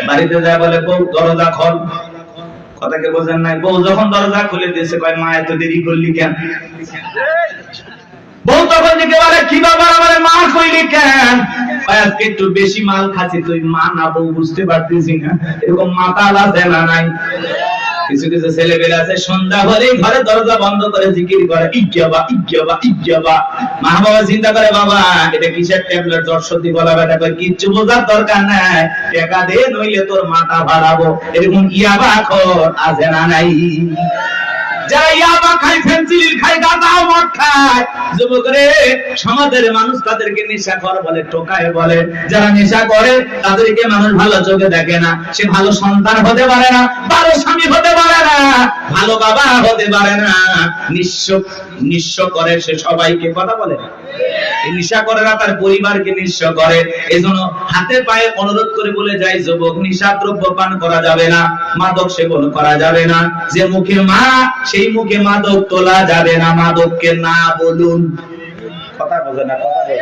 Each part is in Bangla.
বাড়িতে যায় বলে বউ দরজা খোল। কথাকে বোঝেন নাই? বউ যখন দরজা খুলে দিয়েছে কয় মা এত দেরি করলি কেন? বউ তখন দিকে বলে কি ব্যাপার আমার মা কইলি কেন? আজকে একটু বেশি মাল খাচ্ছি। তুই মা না বউ বুঝতে পারতেছি না, এরকম মাথা আছে না নাই? কিছু কিছু ছেলে পেলে আছে সন্ধ্যা হলে ঘরে দরজা বন্ধ করে জিকির করে ইজ্ঞাবা ইজ্ঞাবা ইজ্ঞাবা। মা বাবা চিন্তা করে বাবা এটা কিসের ট্যাবলেট, জ্বর সর্দি গলা ব্যথা, করে কিচ্ছু বোঝার দরকার নাই, টাকা দে নইলে তোর মাথা ভাড়াবো। এরকম ইয়াবা খোর আছে না নাই? যারা ইয়াবা খায়, ফেন্সিডিল খায়, গাঁজা মদ খায়, যুবক রে, সমাজের মানুষ তাদেরকে নেশাখোর বলে, টোকায় বলে। যারা নেশা করে তাদেরকে মানুষ ভালো চোখে দেখে না। সে ভালো সন্তান হতে পারে না, ভালো স্বামী হতে পারে না, ভালো বাবা হতে পারে না। নিঃস্ব করে সে সবাইকে। কথা বলে এই নেশা করে না, তার পরিবারকে নিঃস্ব করে। এজন্য হাতে পায়ে অনুরোধ করে বলে যায় যুবক, নেশা দ্রব্য পান করা যাবে না, মাদক সেবন করা যাবে না। যে মুখে মা সেই মুখে মাদক তোলা যাবে না, মাদককে না বলুন। কথা বলে না? কথা বলে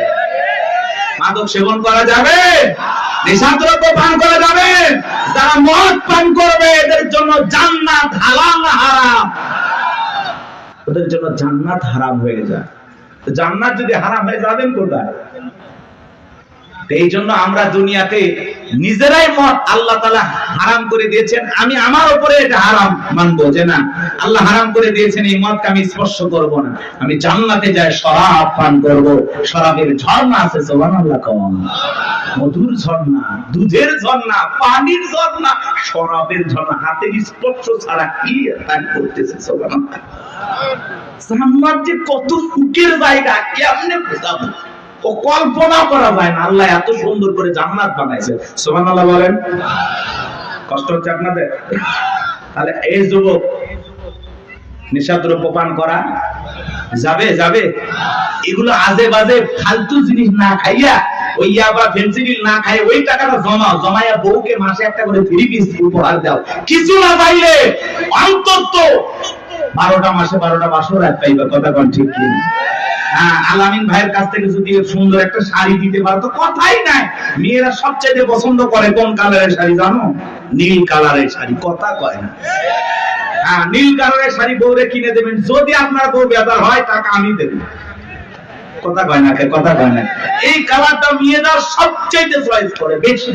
মাদক সেবন করা যাবে, নেশা দ্রব্য পান করা যাবে। যারা মদ পান করবে এদের জন্য জান্নাত হালাল হারাম, ওদের জন্য জান্নাত হারাম হয়ে যায়। জান্নাত যদি হারাম হয়ে যাবেন কোথায়? এই জন্য আমরা দুনিয়াতে নিজেরাই মদ আল্লাহ তাআলা হারাম করে দিয়েছেন। আমি আমার উপরে এটা হারাম মানবো যে না, আল্লাহ হারাম করে দিয়েছেন, এই মদকে আমি স্পর্শ করব না। আমি জান্নাতে যাই শরাব পান করব। শরাবের ঝর্ণা আছে, সুবহানাল্লাহ। কোন মধুর ঝর্ণা, দুধের ঝর্ণা, পানির ঝর্ণা, শরাবের ঝর্ণা। হাতের স্পর্শ ছাড়া কি পান করতেছে? সুবহানাল্লাহ। জান্নাত যে কত সুখের জায়গা কেমনে বোঝাবো, ও কল্পনা করা যায় না। আল্লাহ এত সুন্দর করে জান্নাত বানাইছে, সুবহানাল্লাহ বলেন। কষ্ট হচ্ছে আপনাদের? তাহলে এই যুবক, নেশাদ্রব্য পান করা যাবে? যাবে? এগুলো আজে বাজে ফালতু জিনিস না খাইয়া, ওই ইয়াবা ফেন্সিডিল না খাই, ওই টাকাটা জমায়া বউকে মাসে একটা করে 3 পিস উপহার দাও। কিছু না পাইলে অন্তত 12টা মাসে 12টা বাসর রাত পাইবা। কথা কোন ঠিক কি? হ্যাঁ, আলামিন ভাইয়ের কাছ থেকে যদি সুন্দর একটা শাড়ি দিতে পারো তো কথাই নাই। মেয়েরা সবচেয়ে পছন্দ করে কোন কালারের শাড়ি জানো? নীল কালারের শাড়ি। কথা কয় না? হ্যাঁ, নীল কালারের শাড়ি বউরে কিনে দেবেন। যদি আপনার বউ বেজার হয় টাকা আমি দেব। কথা কয় না? কথা কয় না? এই কালারটা মেয়েরা সবচেয়ে চয়েস করে বেশি।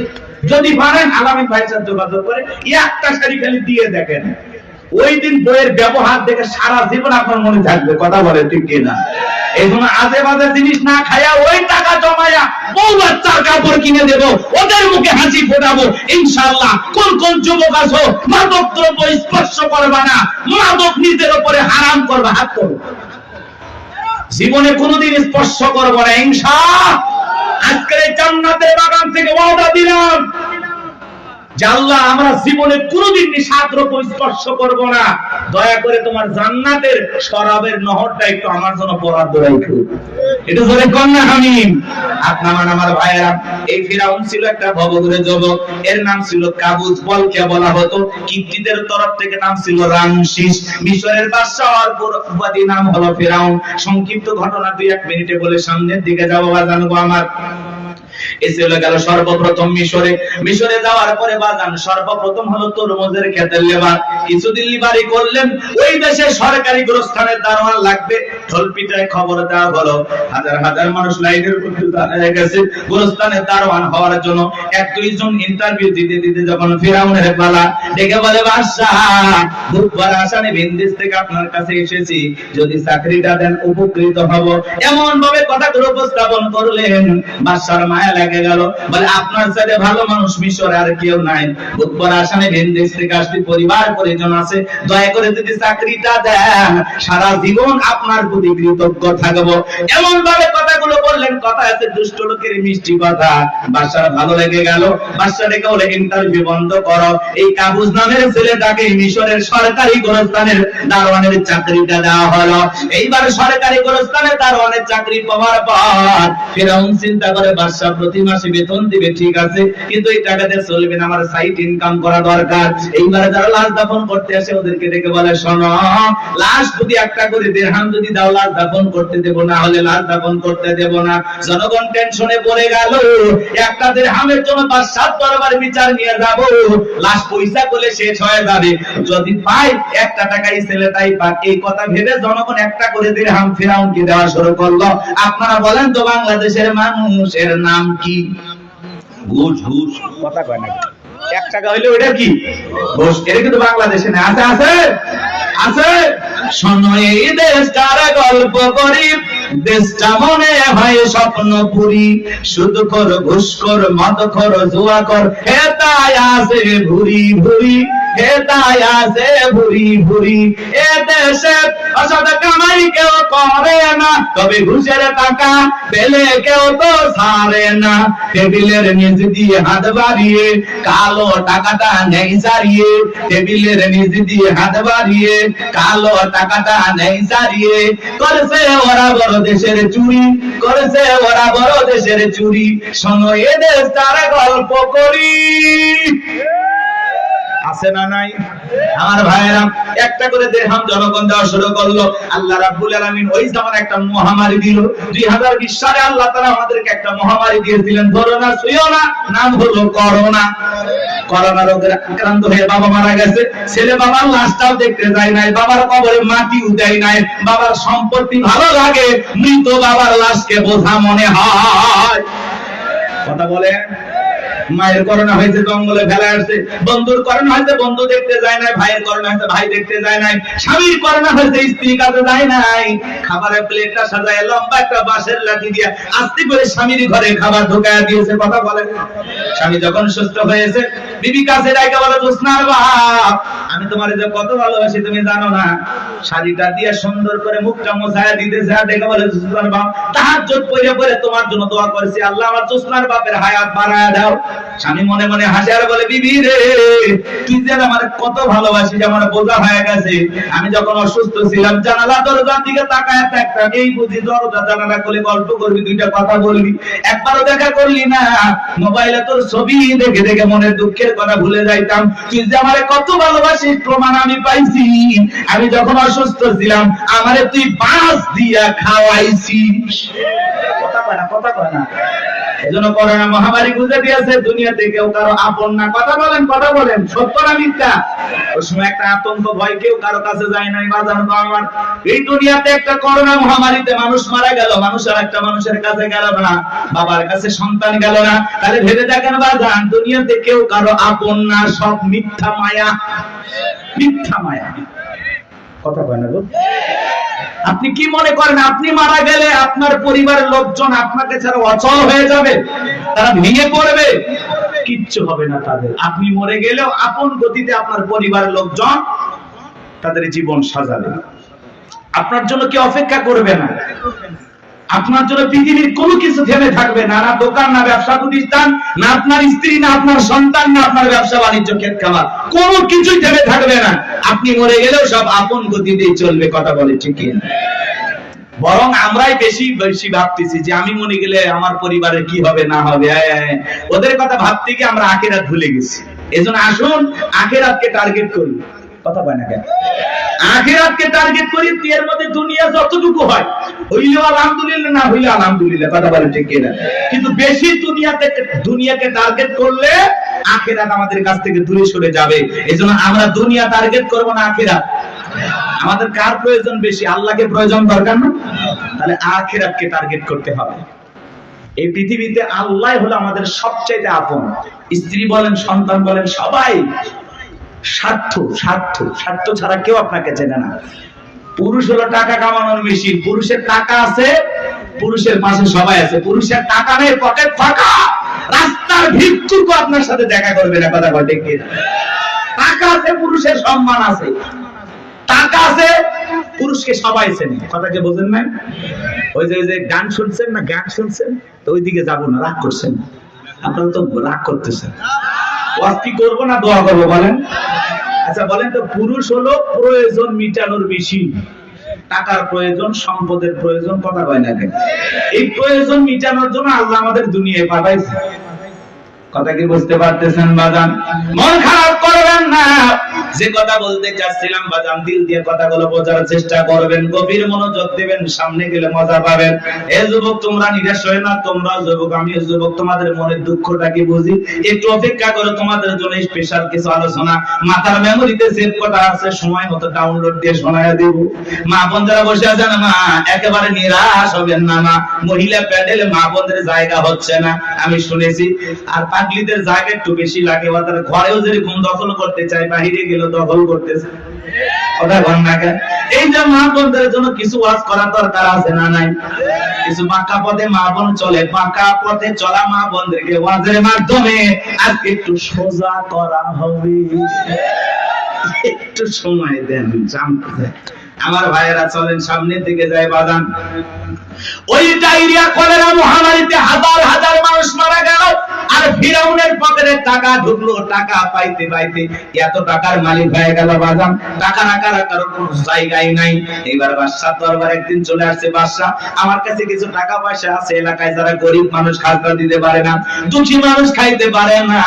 যদি পারেন আলামিন ভাইয়ের সাথে যোগাযোগ করে একটা শাড়ি খালি দিয়ে দেখেন, ওই দিন বইয়ের ব্যবহার দেখে সারা জীবন আপনার মনে থাকবে। কথা বলে ঠিক কিনা? এই জন্য আজে বাজে জিনিস না খায়া ওই টাকা জমায়া বউ বাচ্চার কাপড় কিনে দেব, ওদের মুখে হাসি ফোটাবো ইনশাআল্লাহ। কোন কোন যুবক আছো মাদক দ্রব্য স্পর্শ করবা না, মাদক নিজের উপরে হারাম করবা, হাত করো। জীবনে কোনোদিন স্পর্শ করবো না ইনশাআল্লাহ। আজকের এই জান্নাতের বাগান থেকে ওয়াদা দিলাম যে আল্লাহ আমরা জীবনে কোনোদিন নেশাদ্রব্য স্পর্শ করব না। দয়া করে তোমার জান্নাতের শরাবের নহরটা একটু আমার জন্য বরাদ্দ রাখো। এটা জোরে কোন না হামিম? আপনার আমার ভাইয়েরা, এই ফিরাউন ছিল একটা ভবঘুরে যুবক। এর নাম ছিল কাবুস, বলকে বলা হতো। কিপ্তিদের তরফ থেকে নাম ছিল রামসিস। মিশরের বাদশা আর পুরোবাদী নাম হলো ফিরাউন। সংক্ষিপ্ত ঘটনা 2-1 মিনিটে বলে সামনের দিকে যাবো বা জানবো। আমার এসে গেল সর্বপ্রথম মিশরে যাওয়ার পরে বাজান সর্বপ্রথম হলো তরমুজের ক্ষেতের লেবার। কিছুদিন লিবারি করলেন। ওই দেশে সরকারি গোরস্থানের দারোয়ান লাগবে। ঢোল পিটায় খবর দেওয়া হলো, হাজার হাজার মানুষ লাইনের মধ্যে দাঁড়িয়ে গেছে গোরস্থানের দারোয়ান হওয়ার জন্য। 1-2 জন ইন্টারভিউ দিতে দিতে যখন ফিরাউনের পালা, ডেকে বলে বাদশাহ বুধবার আসানে ভিনদেশ থেকে আপনার কাছে এসেছি, যদি চাকরিটা দেন উপকৃত হব। এমন ভাবে কথাগুলো উপস্থাপন করলেন, বাদশার মায়া লেগে গেল। বলে আপনার সাথে ভালো মানুষ মিশরে আর কেউ নাই। বুধবার আসানে ভিনদেশ থেকে আসলে পরিবার পরিজন আছে, দয়া করে যদি চাকরিটা দেন সারা জীবন আপনার প্রতি কৃতজ্ঞ থাকবো। এমন ভাবে কথাগুলো বললেন, কথা আছে দুষ্ট লোকের মিষ্টি কথা। বাদশার ভালো লেগে গেল। বাদশা ডেকে বলে ইন্টারভিউ বন্ধ করো। এই কাবুস নামের ছেলেটাকে মিশরের সরকারি গোরস্থানের দারোয়ানের চাকরিটা দেওয়া হলো। এইবার সরকারি গোরস্থানে দারোয়ানের চাকরি পাওয়ার পর ফিরাউন চিন্তা করে বাদশা প্রতি মাসে বেতন দিবে, ঠিক আছে, কিন্তু এই টাকাতে চলবে না, আমার সাইড ইনকাম করা দরকার। এইবার যারা লাশ দাফন করতে আসে ওদেরকে ডেকে বলে, শোনো, লাশ যদি একটা করে দিরহাম যদি দাও লাশ দাফন করতে দেব, না হলে লাশ দাফন করতে দেব না। জনগণ টেনশনে পড়ে গেল, একটা দিরহামের জন্য বাদশার দরবারে বিচার নিয়ে যাব, লাশ পয়সা বলে শেষ হয়ে যাবে, যদি পাই একটা টাকাই ছেলেটাই পাক। এই কথা ভেবে জনগণ একটা করে দিরহাম ফিরাউনকে দেওয়া শুরু করলো। আপনারা বলেন তো বাংলাদেশের মানুষের নাম কি? ঘুষ। ঘুষ কথা কয় না, 1 টাকা হইলে ওইটা কি ঘুষ। এটা কিন্তু বাংলাদেশে না, আছে আছে আছে। শোনো এই দেশটার গল্প করি, দেশটা মনে হয় স্বপ্নপুরী, সুদ কর, ঘুষ কর, মদ কর, জুয়া কর, হেতায় আছে ভুরি ভুরি, হেতায় আছে ভুরি ভুরি। এ দেশে অসৎ কামাই কেউ করে না, তবে ঘুষের টাকা পেলে কেউ তো ছাড়ে না। টেবিলের নিচ দিয়ে হাত বাড়িয়ে কালো টাকাটা নেই সারিয়ে, টেবিলের নিচ দিয়ে হাত বাড়িয়ে কালো টাকাটা নেই সারিয়ে, করেছে ওরা বড় দেশের চুরি, করেছে ওরা বড় দেশের চুরি। শোনো এ দেশ তার গল্প করি, আছে না নাই? আমার ভাইয়েরা, একটা করে দিরহাম জনগণ দেওয়া শুরু করলো। আল্লাহ রাব্বুল আলামিন ওই জামানে একটা মহামারী দিল। 2020 সালে আল্লাহ তাআলা আমাদেরকে একটা মহামারী দিয়েছিলেন, ধরো না ছুঁয়ো না, নাম হলো করোনা। করোনা রোগে আক্রান্ত হয়ে বাবা মারা গেছে, ছেলে বাবার লাশটাও দেখতে যায় নাই, বাবার কবরে মাটিও দেয় নাই। বাবার সম্পত্তি ভালো লাগে, মৃত বাবার লাশকে বোঝা মনে হয়। কথা বলে, মায়ের করোনা হয়েছে জঙ্গলে ফেলা আসছে, বন্ধুর করোনা হয়েছে বন্ধু দেখতে যায় নাই, ভাইয়ের করোনা হয়েছে ভাই দেখতে যায় নাই, স্বামীর করোনা হয়েছে স্ত্রী কাছে যায় নাই। খাবারের প্লেটটা সাজায় লম্বা একটা বাঁশের লাঠি দিয়ে আস্তে করে স্বামীর ঘরে খাবার ঢোকায় দিয়েছে। কথা বলেন, স্বামী যখন সুস্থ হয়েছে বিবি কাছে ডাইকা বলে, জোসনার বাপ, আমি তোমার যে কত ভালোবাসি তুমি জানো না। শাড়িটা দিয়ে সুন্দর করে মুখটা মোছায়া দিতেছে, আর ডেকে বলে, জোসনার বাপ, তাহাজ্জুদ পড়ে পড়ে তোমার জন্য দোয়া করেছি, আল্লাহ আমার জোসনার বাপের হায়াত বাড়ায়া দাও। স্বামী মনে মনে হাসে আর বলে, বিবি রে, তুই যে আমার কত ভালোবাসিস, আমার বোঝা হয়ে গেছে। আমি যখন অসুস্থ ছিলাম জানালা দরজার দিকে তাকায় থাকতাম, এই বুঝি দরজা জানালা খুলে গল্প করবি, দুইটা কথা বলবি, একবারও দেখা করলি না। মোবাইলে তোর ছবি দেখে দেখে মনের দুঃখের কথা ভুলে যাইতাম। তুই যে আমারে কত ভালোবাসিস প্রমাণ আমি পাইছি। আমি যখন অসুস্থ ছিলাম আমারে তুই বাঁশ দিয়া খাওয়াইছিস। কথা কয় না, কথা কয় না। এজন্য করোনা মহামারী বুঝে দিয়েছে, দুনিয়াতে কেউ কারো আপন না। কথা বলেন, কথা বলেন, সত্য না মিথ্যা? ওই সময় একটা আতঙ্ক ভয়, কেউ কারো কাছে যায় নাই। বাজার তো আমার এই দুনিয়াতে একটা করোনা মহামারীতে মানুষ মারা গেল, মানুষ আর একটা মানুষের কাছে গেল না, বাবার কাছে সন্তান গেল না। তাহলে ভেবে দেখেন বাজান, দুনিয়াতে কেউ কারো আপন না, সব মিথ্যা মায়া, মিথ্যা মায়া। কথা বলেন না গো। আপনি কি মনে করেন আপনি মারা গেলে আপনার পরিবারের লোকজন আপনাকে ছাড়া অচল হয়ে যাবে, তারা ভেঙে পড়বে? কিচ্ছু হবে না তাদের। আপনি মরে গেলেও আপন গতিতে আপনার পরিবারের লোকজন তাদের জীবন সাজাবে, আপনার জন্য কি অপেক্ষা করবে না। আপনার জন্য পৃথিবীর কোনো কিছু থেমে থাকবে না, না দোকান, না ব্যবসা প্রতিষ্ঠান, না আপনার স্ত্রী, না আপনার সন্তান, না আপনার ব্যবসা বাণিজ্য, ক্ষেত খামার, কোনো কিছুই থেমে থাকবে না। আপনি মরে গেলেও সব আপন গতিতেই চলবে। কথা বলে ঠিক না? বরং আমরাই বেশি বেশি ভাবতেছি যে আমি মরে গেলে আমার পরিবারের কি হবে না হবে। ওদের কথা ভাবতে গিয়ে আমরা আখিরাত ভুলে গেছি। এজন্য আসুন আখিরাতকে টার্গেট করি। কথা বলে না কেন? আখিরাতকে টার্গেট করি, এর মধ্যে দুনিয়া যতটুকু হয় হইলেও আলহামদুলিল্লাহ, না হইলে আলহামদুলিল্লাহ। কথা বলে ঠিক না? কিন্তু বেশি দুনিয়াকে টার্গেট করলে আখিরাত আমাদের কাছ থেকে দূরে সরে যাবে। এজন্য আমরা দুনিয়া টার্গেট করব না, আখিরাত। আমাদের কার প্রয়োজন বেশি? আল্লাহকে প্রয়োজন দরকার না? তাহলে আখিরাতকে টার্গেট করতে হবে। এই পৃথিবীতে আল্লাহ হলো আমাদের সবচেয়ে আপন। স্ত্রী বলেন, সন্তান বলেন, সবাই স্বার্থ, স্বার্থ, স্বার্থ ছাড়া কেউ আপনাকে চেনে না। পুরুষ হলো টাকা কামানোর মেশিন। পুরুষের টাকা আছে, পুরুষের পাশে সবাই আছে। পুরুষের টাকা নেই, পকেট ফাঁকা, রাস্তার ভিক্ষুক আপনার সাথে দেখা করবে না। কথা বলে কি? টাকা আছে, পুরুষের সম্মান আছে। টাকা আছে, পুরুষকে সবাই চেনে। কথাকে বোঝেন না? ওই যে গান শুনছেন না, গান শুনছেন তো ওইদিকে যাবো না, রাগ করছেন। আপনারা তো রাগ করতেছেন। ওয়াজ কি করবো না দোয়া করবো বলেন? আচ্ছা বলেন তো, পুরুষ হলো প্রয়োজন মিটানোর বেশি, টাকার প্রয়োজন, সম্পদের প্রয়োজন, কথা কয় না কেন? এই প্রয়োজন মিটানোর জন্য আল্লাহ আমাদের দুনিয়ায় পাঠাইছে। কথা কি বুঝতে পারতেছেন বাজান? মন খারাপ করবেন না। যে কথা বলতে চাচ্ছিলাম বাজান, দিল দিয়ে কথাগুলো বোঝার চেষ্টা করবেন, গভীর মনোযোগ দিবেন, সামনে গেলে মজা পাবেন। এ যুবক, তোমরা নিরাশ হয় না, তোমরা যুবক, আমিও যুবক, তোমাদের মনের দুঃখটা কি বুঝি। একটু অপেক্ষা করো, তোমাদের জন্য স্পেশাল কিছু আলোচনা মাথার মেমোরিতে সেভ করা আছে, সময় মতো ডাউনলোড দিয়ে শোনায়া দেব। মা বোন যারা বসে আছেন, মা একেবারে নিরাশ হবেন না। মা মহিলা প্যান্ডেলে মা বোনদের জায়গা হচ্ছে না, আমি শুনেছি। আর পাগলিদের জায়গা একটু বেশি লাগে, ওদের ঘরেও যেরকম দখল করতে চায়, বাহিরে গেলে দখল করতেছে। কথা বল না কেন? এই যে মা বোনদের জন্য কিছু ওয়াজ করা দরকার আছে না নাই? কিছু বাঁকা পথে মা বোন চলে, বাঁকা পথে চলা মা বোনদেরকে ওয়াজের মাধ্যমে আজকে একটু সোজা করা হবে। একটু সময় দেন, জানতে আমার ভাইয়েরা, চলেন সামনের দিকে যায় বাজান। ওই ডায়রিয়া কলেরা মহামারীতে হাজার হাজার মানুষ মারা গেল, আর ফিরাউনের পকেটে টাকা ঢুকলো, টাকা পাইতে পাইতে এত টাকার মালিক হয়ে গেল বাজান, টাকা রাখার কোনো জায়গায় নাই। এবার বাদশার দরবার একদিন চলে আসছে, বাদশা আমার কাছে কিছু টাকা পয়সা আছে, এলাকায় যারা গরিব মানুষ খাজনা দিতে পারে না, দুঃখী মানুষ খাইতে পারে না,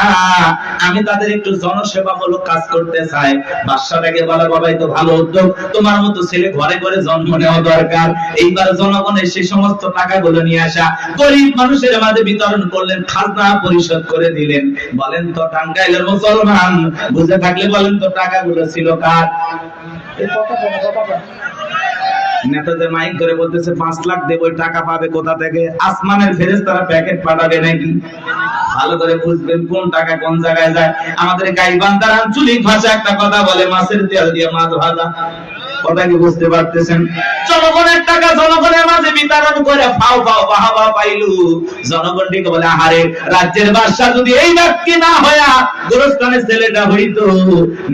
আমি তাদের একটু জনসেবামূলক কাজ করতে চাই। বাদশাটাকে বলে, বাবাই তো ভালো উদ্যোগ, তোমার মতো ছেলে ঘরে ঘরে জন্ম নেওয়া দরকার। এইবার জনগণের সেই সমস্ত টাকাগুলো নিয়ে আসা গরিব মানুষের মাঝে বিতরণ করলেন, খাজনা পরিশোধ করে দিলেন। বলেন তো টাঙ্গাইলের মুসলমান, বুঝে থাকলে বলেন তো টাকাগুলো ছিল কার? নেতাদের মাইক করে বলতেছে 5 লাখ দেব, ওই টাকা পাবে কোথা থেকে? আসমানের ফেরেশতারা প্যাকেট পাঠাবে নাকি? ভালো করে বুঝবেন কোন টাকা কোন জায়গায় যায়। আমাদের গাইবান্ধার আঞ্চলিক ভাষা একটা কথা বলে, মাছের তেল দিয়ে মাছ ভাজা। কথা কি বুঝতে পারতেছেন? জনগণের টাকা জনগণের মাঝে বিতরণ করে ফাও ফাও বাহাবা পাইলু। জনগণটিকে বলে, আহারে রাজ্যের বাদশা যদি এই ব্যক্তি না হয়া গোরস্থানের ছেলেটা হইতো,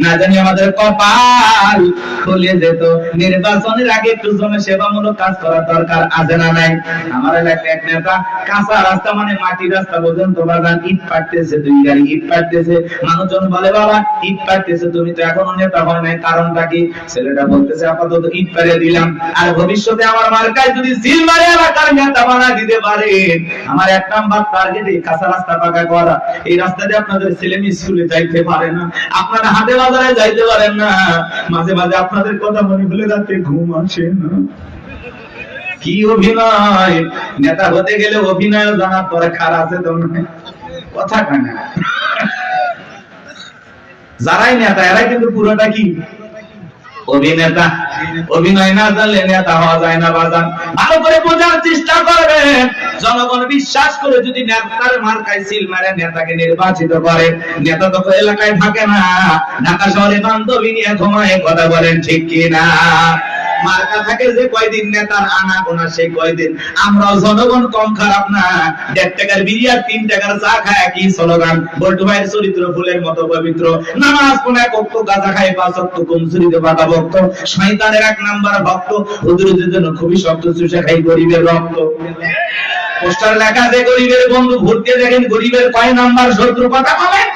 না জানি আমাদের কপাল খুলে যেত। নির্বাচনের আগে একটু জনসেবামূলক কাজ করার দরকার আছে না নাই? আমার এলাকায় এক নেতা কাঁচা রাস্তা, মানে মাটি রাস্তা পর্যন্ত বাগান ইট পাড়তেছে, 2 গাড়ি ইট পাড়তেছে। মানুষজন বলে, বাবা ইট পাড়তেছে, তুমি তো এখনো নেতা হয় নাই, কারণটা কি? ছেলেটা বলতেছে, আপাতত ইট পাড়িয়ে দিলাম, আর ভবিষ্যতে আমার মার্কায় যদি সিল মারে এলাকার নেতা বানা দিতে পারে, আমার 1 নাম্বার টার্গেট এই কাঁচা রাস্তা পাকা করা। এই রাস্তা দিয়ে আপনাদের ছেলে মেয়ে স্কুলে যাইতে পারে না, আপনারা হাটে বাজারে যাইতে পারেন না, মাঝে মাঝে আপনাদের কথা মনে ভুলে যাচ্ছে, ঘুম আসে না। কি অভিনয়! নেতা হতে গেলে অভিনয় জানার পরে খারাপ আছে তো কথা কেন? যারাই নেতা এরাই কিন্তু পুরোটা কি অভিনেতা। অভিনয় না জানলে নেতা হওয়া যায় না বাজান। ভালো করে বোঝার চেষ্টা করবেন। জনগণ বিশ্বাস করে যদি নেতার মার্কায় সিল মারে, নেতাকে নির্বাচিত করে, নেতা তো এলাকায় থাকে না, ঢাকা শহরে বান্ধবী নিয়ে ঘুমায়। কথা বলেন ঠিক কিনা? মার্কা থাকে যে কয়দিন, নেতার আনা গোনা সেই কয়দিন। আমরাও জনগণ কম খারাপ না, 1.5 টাকার বিড়ি আর 3 টাকার চা খায় কি স্লোগান। বল্টু ভাইয়ের চরিত্র ফুলের মতো পবিত্র, নামাজ পড়ে কত গাঁজা খায়, 5 ওয়াক্ত কমজুরিতে বাধা ভক্ত, শয়তানের 1 নাম্বার ভক্ত, হুজুরদের জন্য খুবই শক্ত, চুষে খাই গরিবের রক্ত। পোস্টার লেখা আছে গরিবের বন্ধু, ভোট দিয়ে দেখেন গরিবের কয় নাম্বার শত্রু। কথা বলেন।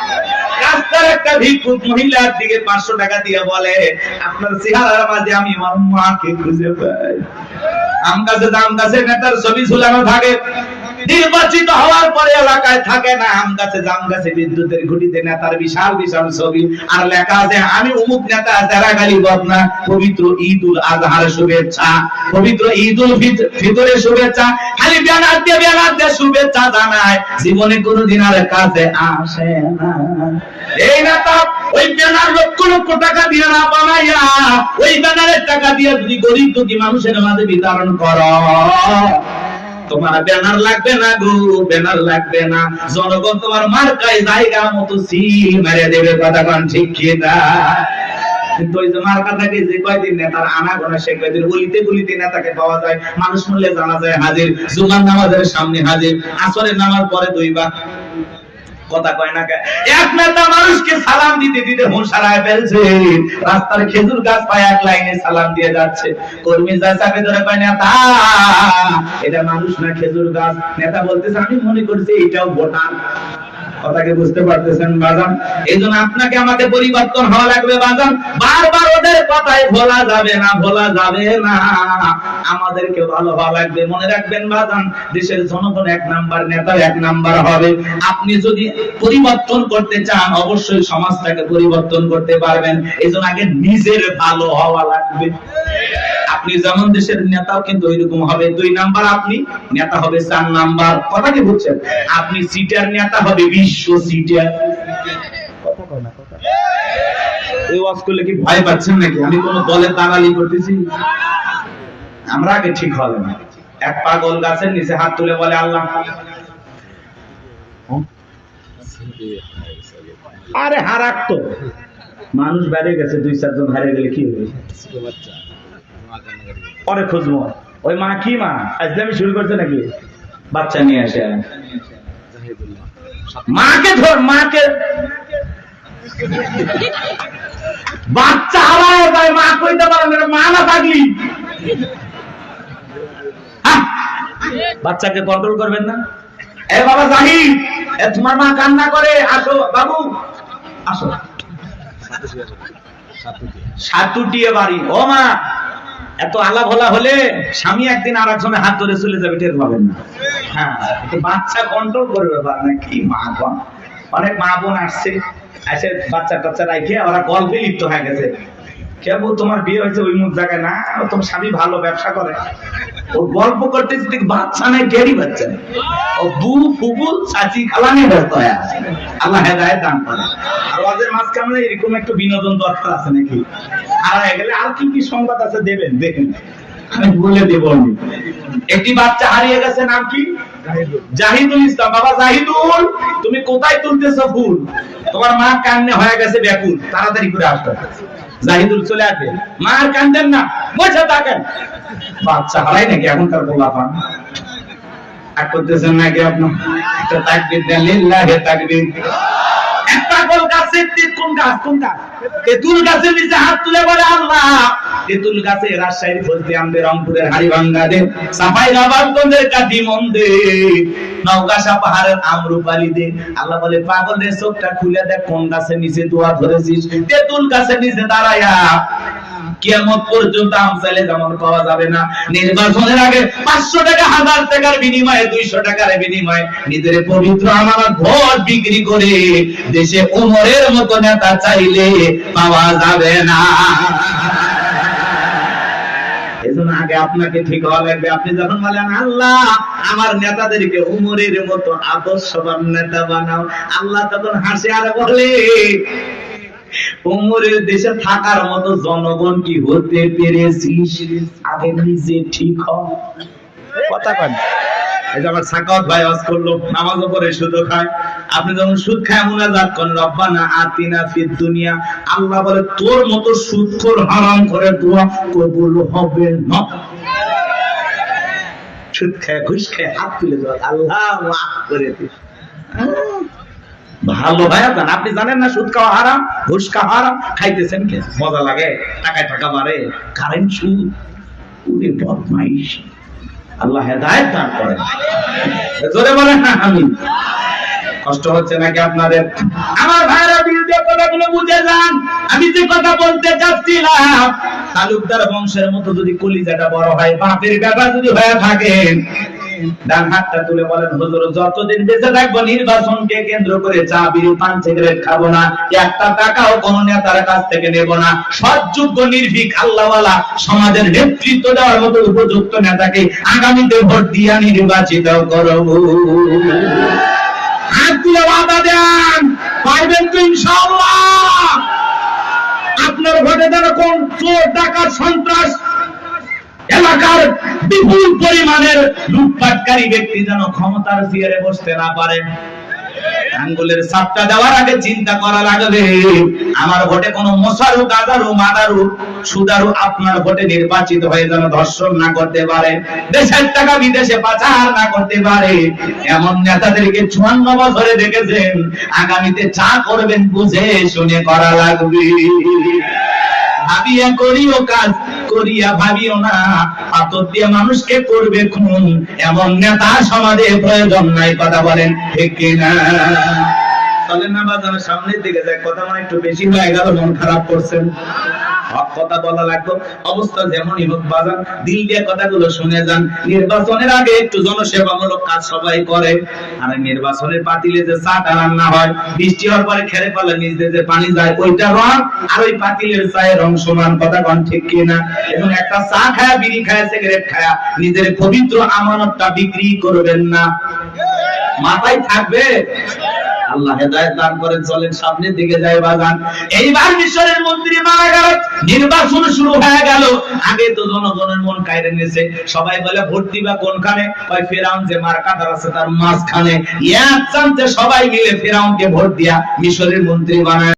রাস্তার একটা ভিক্ষুক মহিলার দিকে 500 টাকা দিয়ে বলে, আপনার চেহারার মাঝে আমি আমার মাকে খুঁজে পাই। আম গাছে নেতার ছবি ঝুলানো থাকে, নির্বাচিত হওয়ার পরে এলাকায় থাকে না। আম গাছে জাম গাছে বিদ্যুতের খুঁটিতে নেতার বিশাল বিশাল ছবি, আর লেখা আছে আমি অমুক নেতা, যারা গালি বদনা। পবিত্র ঈদুল আজহার শুভেচ্ছা, পবিত্র ঈদুল ফিতরের শুভেচ্ছা, খালি ব্যানার দিয়ে শুভেচ্ছা জানায়, জীবনে কোনোদিন আর কাছে আসে না। এই নেতা ওই ব্যানার লক্ষ লক্ষ টাকা দিয়ে না বানাইয়া, ওই ব্যানারের টাকা দিয়ে যদি গরিব দুঃখী মানুষের মাঝে বিতরণ করো, তোমার ব্যানার লাগবে না গো, ব্যানার লাগবে না। জনগণ তোমার মার্কায় জায়গা মতো সিল মেরে দেবে। কথা কোন ঠিক কি না? কিন্তু ওই যে মার্কা থাকে, যে কয়দিন নেতার আনা গোনা সে কয়দিন গলিতে গলিতে নেতাকে পাওয়া যায়। মানুষ মূল্যে জানা যায় হাজির, জুমার নামাজের সামনে হাজির, আসরের নামাজ পরে 2 বার। কথা কয় না কেন? এক নেতা মানুষকে সালাম দিতে দিতে হুঁশ হারায় ফেলছে, রাস্তার খেজুর গাছ পায় 1 লাইনে সালাম দিয়ে যাচ্ছে। কর্মী যা চাপে ধরে কয়, নেতা এটা মানুষ না খেজুর গাছ। নেতা বলতেছে, আমি মনে করছি এটাও ভোটার। কথাকে বুঝতে পারতেছেন বাজান? এই জন্য আপনাকে আমাকে পরিবর্তন হওয়া লাগবে বাজান। বারবার ওদের কথায় ভোলা যাবে না, ভোলা যাবে না। আমাদেরকে ভালো হওয়া লাগবে। মনে রাখবেন বাজান, দেশের জনগণ 1 নাম্বার, নেতা 1 নাম্বার হবে। আপনি যদি পরিবর্তন করতে চান, অবশ্যই সমাজটাকে পরিবর্তন করতে পারবেন। এই জন্য আগে নিজের ভালো হওয়া লাগবে। আপনি যেমন দেশের নেতাও কিন্তু ওইরকম হবে। 2 নাম্বার আপনি নেতা হবে 4 নাম্বার। কথা কি বুঝছেন? আপনি সিটার নেতা হবে বিশ্ব সিটার। এই ওয়াজ করলে কি ভয় পাচ্ছেন নাকি? আমি কোন দলে দালালি করতেছি? আমরা আগে ঠিক হবে না। এক পাগল গাছের নিচে হাত তুলে বলে আল্লাহ, আরে হারাক তো মানুষ বেড়ে গেছে, 2-4 জন হারিয়ে গেলে কি হবে? পরে খুঁজবো ওই মা কি মা আজলামি শুরু করছে নাকি? বাচ্চা নিয়ে আসে, মাকে ধর, মাকে বাচ্চা হারায় যায়, মা কইতে পারে না, মা না থাকলি বাচ্চাকে কন্ট্রোল করবেন না। এ বাবা জাহিদ, তোমার মা কান্না করে, আসো বাবু আসো। সাতুটিয়ে বাড়ি। ও মা, এত আলা ভোলা হলে স্বামী একদিন আর একজনের হাত ধরে চলে যাবে, টের পাবেন না। হ্যাঁ, বাচ্চা কন্ট্রোল করবে পারে কি মা বোন। অনেক মা বোন আসছে, এসে বাচ্চা টাচ্চা রাখে ওরা গল্পে লিপ্ত হয়ে গেছে। কেবল তোমার বিয়ে হয়েছে ওই মুখ জায়গায় না, তোমার স্বামী ভালো ব্যবসা করে, ও গল্প করতেছে, বাচ্চা নেই, ডেরি বাচ্চা নেই, ও বু ফুবু চাচি খালা নিয়ে ব্যস্ত হয়ে আছে। আল্লাহ হেদায়েত দান করে। আর ওদের মাঝখানে এরকম একটু বিনোদন দরকার আছে নাকি? হারায় গেলে আর কি কি সংবাদ আছে দেবেন, দেখেন, আমি বলে দেব। একটি বাচ্চা হারিয়ে গেছে, নাম কি? জাহিদুল ইসলাম। বাবা জাহিদুল, তুমি কোথায় তুলতেছো ফুল? তোমার মা কান্নে হয়ে গেছে ব্যাকুল, তাড়াতাড়ি করে আসতে। জাহিদুল চলে আসবে, মা আর কান্দেন না, বসে থাকেন। বাচ্চা হারায় নাকি এখনকার পোলাপান? আর করতেছেন নাকি আপনার? একটা তাকবীর দেন, লিল্লাহি তাকবীর। একটা গোল গাছে কোন গাছ? কোন গাছ? তেঁতুল গাছের নিচে হাত তুলে বলে আল্লাহ, তেঁতুল গাছে রাজশাহীর ফজলি আমদের, রংপুরের হাড়িভাঙ্গা দে, সাফাই নবাবগঞ্জের কাটিমন দে, নওগাঁসা পাহাড়ের আমরুপালি দে। আল্লাহ বলে পাগলের চোখটা খুলে দেখ, কোন গাছের নিচে দোয়া ধরেছিস? তেঁতুল গাছের নিচে দাঁড়ায়া। কিয়ামত পর্যন্ত আমসালে যেমন পাওয়া যাবে না। নির্বাচনের আগে 500 টাকা, 1000 টাকার বিনিময়ে, 200 টাকার বিনিময়ে নিজের পবিত্র আমানত ভোট বিক্রি করে দেশে ওমরের মতো নেতা চাইলে পাওয়া যাবে না। এজন্য আগে আপনাকে ঠিক হওয়া লাগবে। আপনি যখন বলেন আল্লাহ আমার নেতাদেরকে ওমরের মতো আদর্শবান নেতা বানাও, আল্লাহ তখন হাসে আর বলে ওমরের দেশে থাকার মতো জনগণ কি হতে পেরেছিস? আগে নিজে ঠিক হ। কথা কন। এই যে আমার সাকাওয়াত ভাই ওয়াজ করলো, নামাজও পড়ে সুদও খায়। আপনি যখন সুদ খায় মুনাজাত করেন, রব্বানা আতিনা ফিদ দুনিয়া, আল্লাহ বলে তোর মতো সুদখোর হারাম করে দোয়া কবুল হবে না। সুদ খায়, ঘুষ খায়, হাত তুলে দাও, আল্লাহ মাফ করে দিস। ভালো ভাইয়া জান, আপনি জানেন না সুদ খাওয়া হারাম, ঘুষ খাওয়া হারাম, খাইতেছেন কে? মজা লাগে, টাকায় টাকা মারে, কারেন্ট সুদ, ওরে বদমাইশ। আল্লাহ হেদায়েত দান করেন। জোরে বলেন না আমিন। কষ্ট হচ্ছে নাকি আপনাদের? আমার ভাইরা বিরুদ্ধে কথাগুলো বুঝে যান। আমি যে কথা বলতে চাচ্ছিলাম, তালুকদার বংশের মতো যদি কলিজাটা বড় হয়, বাপের বেটা যদি হয়ে থাকেন, ডান হাতটা তুলে বলেন হুজুর যতদিন বেঁচে থাকবো নির্বাচনকে কেন্দ্র করে চা বিড়ি পান সিগারেট খাবো না, একটা টাকাও কোন নেতার কাছ থেকে নেব না। সৎযোগ্য নির্ভীক আল্লাহওয়ালা সমাজের নেতৃত্ব দেওয়ার মতো উপযুক্ত নেতাকে আগামীতে ভোট দিয়া নির্বাচিত করব। হাত তুলে ওয়াদা দেন, পাইবেন তো ইনশাআল্লাহ। আপনার ভোটে যেন কোন চোর ডাকাত সন্ত্রাস এলাকার বিপুল পরিমাণের লুটপাটকারী ব্যক্তি যেন ক্ষমতার চেয়ারে বসতে না পারে। আঙ্গুলের ছাপটা দেওয়ার আগে চিন্তা করা লাগবে, আমার ভোটে কোনো মোসারু, গাদারু, মাদারু, সুদারু আপনার ভোটে নির্বাচিত হয়ে যেন ধর্ষণ না করতে পারে, দেশের টাকা বিদেশে পাচার না করতে পারে। এমন নেতাদেরকে 54 বছরে দেখেছেন, আগামীতে যা করবেন বুঝে শুনে করা লাগবে। ভাবিয়া করিও কাজ, করিয়া ভাবিও না, পাথর দিয়ে মানুষকে করবে খুন, এমন নেতা সমাজে প্রয়োজন নাই। কথা বলেন ঠিক কিনা? চলেন না বাজার সামনের দিকে যায়, কথা মানে একটু বেশি হয়ে গেল, মন খারাপ করছেন। হক কথা বলা লাগতো, অবস্থা যেমনই হোক বাজার দিল দিয়ে কথাগুলো শুনে যান। নির্বাচনের আগে একটু জনসেবামূলক কাজ সবাই করে, আর নির্বাচনের পাতিলে যে চাটা রান্না হয়, বৃষ্টি হওয়ার পরে খেরে পালে নিচে যে পানি যায়, ওইটা রং আর ওই পাতিলের চায়ের রং সমান, কথা কোন ঠিক কিনা? এবং একটা চা খায়া, বিড়ি খায়া, সিগারেট খায়া নিজের পবিত্র আমানতটা বিক্রি করবেন না, মাথায় থাকবে। আল্লাহ হেদায়েত দান করেন। চলেন সামনের দিকে যাই বাজান। এইবার মিশরের মন্ত্রী মারা গেল, নির্বাচন শুরু হয়ে গেল। আগে তো জনগণের মন কায়রে নিয়েছে, সবাই বলে ভোট দিবা কোনখানে? ওই ফেরাউন যে মার্কাদার আছে তার মাঝখানে। এক চান্সে সবাই মিলে ফেরাউনকে ভোট দিয়া মিশরের মন্ত্রী বানায়।